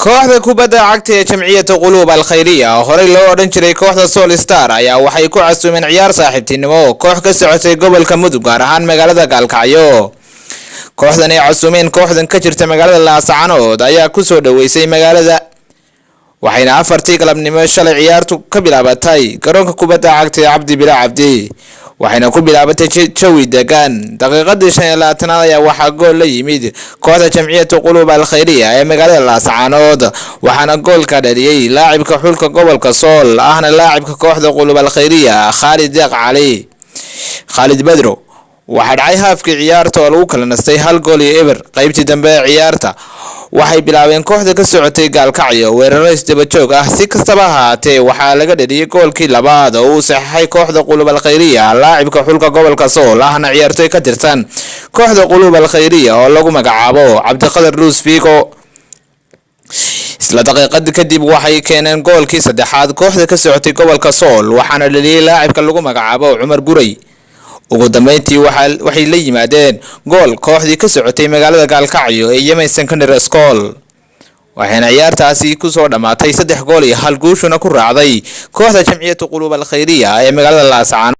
kooxda kubadda cagta ee jamciyadda quluub al-khayriya oo horey loo odhan jiray kooxda Soul Star ayaa waxay ku casuumeen ciyaar saaxiibtinimo koox ka socotay gobolka Mudug gaar ahaan magaalada Gaalkacyo. kooxdan ay casuumeen kooxdan ka jirta magaalada Laascaanood ayaa ku soo dhaweysay magaalada waxayna afartii galabnimo shalay ciyaartu ka bilaabatay garoonka kubadda cagta ee Cabdi Bilaa Cabdi waxayna ku bilaabatay jawi degan. daqiiqadii 25 ayaa waxa gool la yimid kooxda jamciyadda quluub al-khayriya ee magaalada Laascaanood waxaana goolka dhaliyay laacibka xulka gobolka Sool ahna laacibka kooxda quluub al-khayriya Khalid Badro. waxa dhacay haafkii ciyaarta oo lagu kala nastay hal gool iyo eber. qaybtii dambe ee ciyaarta waxay bilaabeen kooxda ka socotay Gaalkacyo weeraro isdaba joog ah. si kastaba ha ahaatee waxaa laga dhaliyay goolkii labaad oo uu saxay kooxda quluub al-khayriya laacibka xulka gobolka Sool ahna ciyaartoy ka tirsan kooxda quluub al-khayriya oo lagu magacaabo Cabdiqadar Luus Fiigo. isla daqiiqad kadib waxay keeneen goolkii saddexaad kooxda ka socotay gobolka Sool waxaana dhaliyay laacibka lagu magacaabo Cumar Guray. ugu dambeyntii waxay la yimaadeen gool kooxdii ka socotay magaalada Gaalkacyo ee Yemen Secondary School waxayna ciyaartaasi ku soo dhamaatay 3 gool iyo hal guushuna ku raacday kooxda jamciyadda quluub al-khayriya ee magaalada Laascaanood.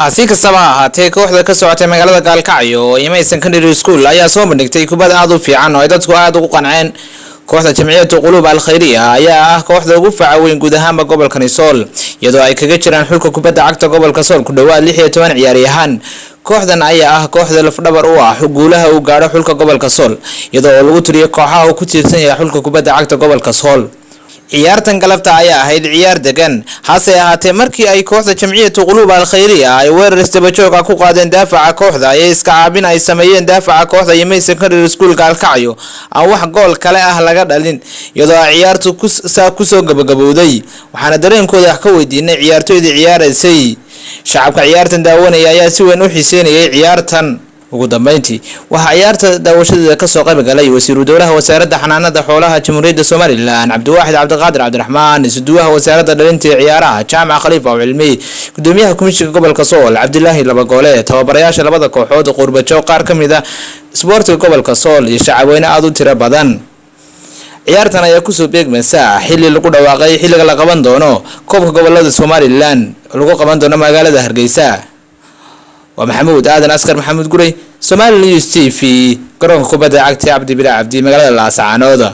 si kastaba ha ahaatee kooxda ka socotay magaalada Gaalkacyo ee Yemen Secondary School ayaa soo bandhigtay kubad aad u fiican oo ay dadku aad ugu qanceen. kooxda jamciyadda quluub al-khayriya ayaa ah kooxda ugu facaweyn guud ahaan gobolka Sool iyadoo ay kaga jiraan xulka kubadda cagta gobolka Sool ku dhawaad 16 ciyaaryahan. kooxdan ayaa ah kooxda lafdhabar u ah guulaha uu gaaro xulka gobolka Sool iyadoo lagu tiriyo kooxaha uu ku tiirsan yahay xulka kubadda cagta gobolka Sool. ciyaartan galabta ayaa ahayd ciyaar degan hase ahaatee markii ay kooxda jamciyadda quluub al-khayriya ay weerar isdaba joog ah ku qaadeen daafaca kooxda ay iska caabin ay sameeyeen daafaca kooxda Yemen Secondary School Gaalkacyo aan wax gool kale ah laga dhalin iyadoo ciyaartu ku soo gabagabowday. waxaana dareenkooda ka weydiinay ciyaartoydii ciyaaraysay. shacabka ciyaartan daawanaya ayaa si weyn u xiiseynayay ciyaartan. ugu dambeyntii waxa ciyaarta daawashadeeda ka soo qayb galay wasiiru dowlaha wasaaradda xanaanada xoolaha Jamhuuriyadda Soomaaliland Cabdiwaaxid Cabdiqaadir Cabdiraxmaan, isuduwaha wasaaradda dhalinta iyo ciyaaraha Jaamac Khalifa oo cilmi, gudoomiyaha komishiga gobolka Sool Cabdilaahi Labagoole, tababarayaasha labada kooxood qurbajo qaar ka mid ah isboortiga gobolka Sool iyo shacabweyne aad u tiro badan. ciyaartan ayaa ku soo beegmaysa xilli lagu dhawaaqay xilliga la qaban doono koobka gobolada Soomaaliland lagu qaban doono magaalada Hargeysa. ومحمود آدن أسكر محمود قري سومالي نيوز تي في قرون كوبادة عكتي عبدي بلا عبدي مقالة لا سعانودا.